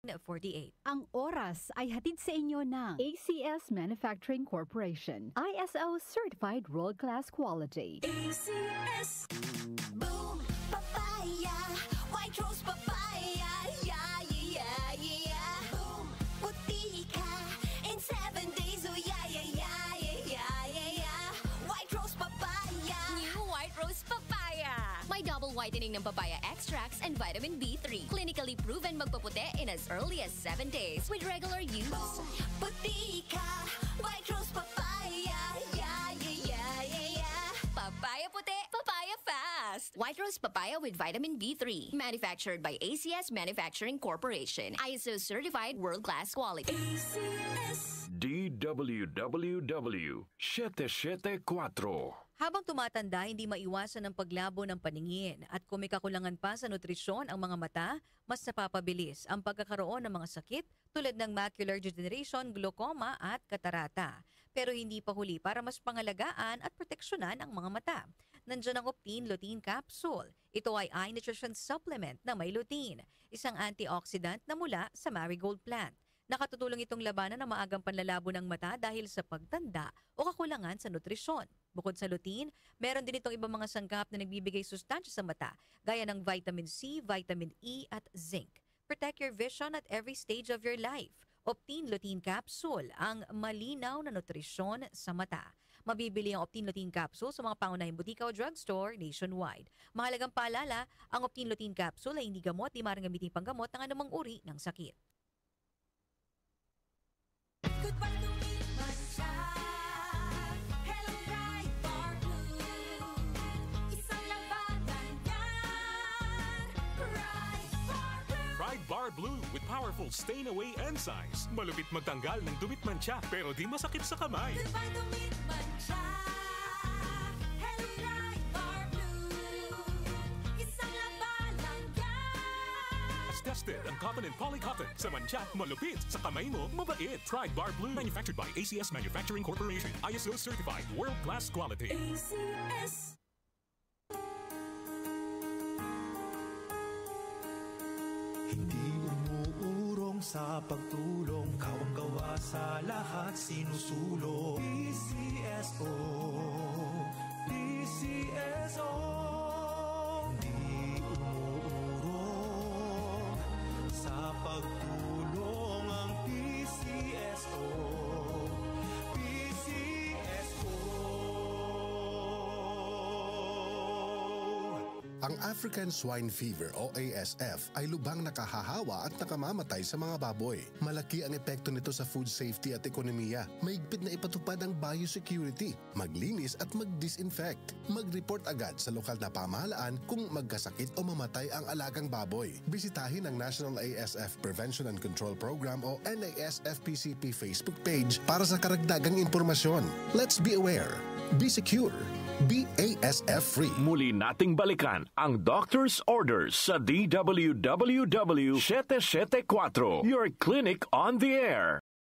48. Ang oras ay hatid sa inyo ng ACS Manufacturing Corporation. ISO Certified World-Class Quality. ACS. Boom, papaya. White rose papaya. Yeah, yeah, yeah. Boom, puti ka. In 7 days, oh yeah, yeah, yeah, yeah, yeah, yeah. White rose papaya. New White Rose Papaya. May double whitening ng papaya extracts and vitamin B3. Clinically proven magpaputi in as early as 7 days with regular use. Boom, puti ka. White rose papaya. Yeah, yeah, yeah, yeah, yeah. Papaya puti, papaya fast. White Rose Papaya with vitamin B3. Manufactured by ACS Manufacturing Corporation. ISO certified world-class quality. ACS. DWWW 774. Habang tumatanda, hindi maiwasan ang paglabo ng paningin at kung may kakulangan pa sa nutrisyon ang mga mata, mas napapabilis ang pagkakaroon ng mga sakit tulad ng macular degeneration, glaucoma at katarata. Pero hindi pa huli para mas pangalagaan at proteksyonan ang mga mata. Nandiyan ang Optine Lutein Capsule. Ito ay eye nutrition supplement na may lutein, isang antioxidant na mula sa marigold plant. Nakatutulong itong labanan ng maagang panlalabo ng mata dahil sa pagtanda o kakulangan sa nutrisyon. Bukod sa lutein, meron din itong ibang mga sangkap na nagbibigay sustansya sa mata, gaya ng vitamin C, vitamin E at zinc. Protect your vision at every stage of your life. Optine Lutein Capsule, ang malinaw na nutrisyon sa mata. Mabibili ang Optine Lutein Capsule sa mga pangunahing butika o drugstore nationwide. Mahalagang paalala, ang Optine Lutein Capsule ay hindi gamot, di maaaring gamitin panggamot ng anumang uri ng sakit. Goodbye to me, Masya. Hello, Bright Bar Blue. Isang labanan yan. Bright Bar Blue. Pride Bar Blue with powerful stain-away enzymes. Malupit magtanggal ng dumit mancha pero di masakit sa kamay. Goodbye to me, Masya. Hello, Bright Bar Blue. Isang labanan yan. As tested ang cotton and polycotton. Sa mancha, malupit. Sa kamay mo, mabait. Pride Bar Blue. Manufactured by ACS Manufacturing Corporation. ISO certified world-class quality. ACS. Hindi umuurong sa pagtulong, kawang gawa sa lahat sinusulong. PCSO, PCSO. Hindi umuurong sa pagtulong ang PCSO, PCSO. Ang African Swine Fever o ASF ay lubhang nakahahawa at nakamamatay sa mga baboy. Malaki ang epekto nito sa food safety at ekonomiya. Mahigpit na ipatupad ang biosecurity, maglinis at mag-disinfect. Mag-report agad sa lokal na pamahalaan kung magkasakit o mamatay ang alagang baboy. Bisitahin ang National ASF Prevention and Control Program o NASFPCP Facebook page para sa karagdagang impormasyon. Let's be aware. Be secure. Be ASF-free. Muli nating balikan ang Doctor's Orders sa DWWW 774, your clinic on the air.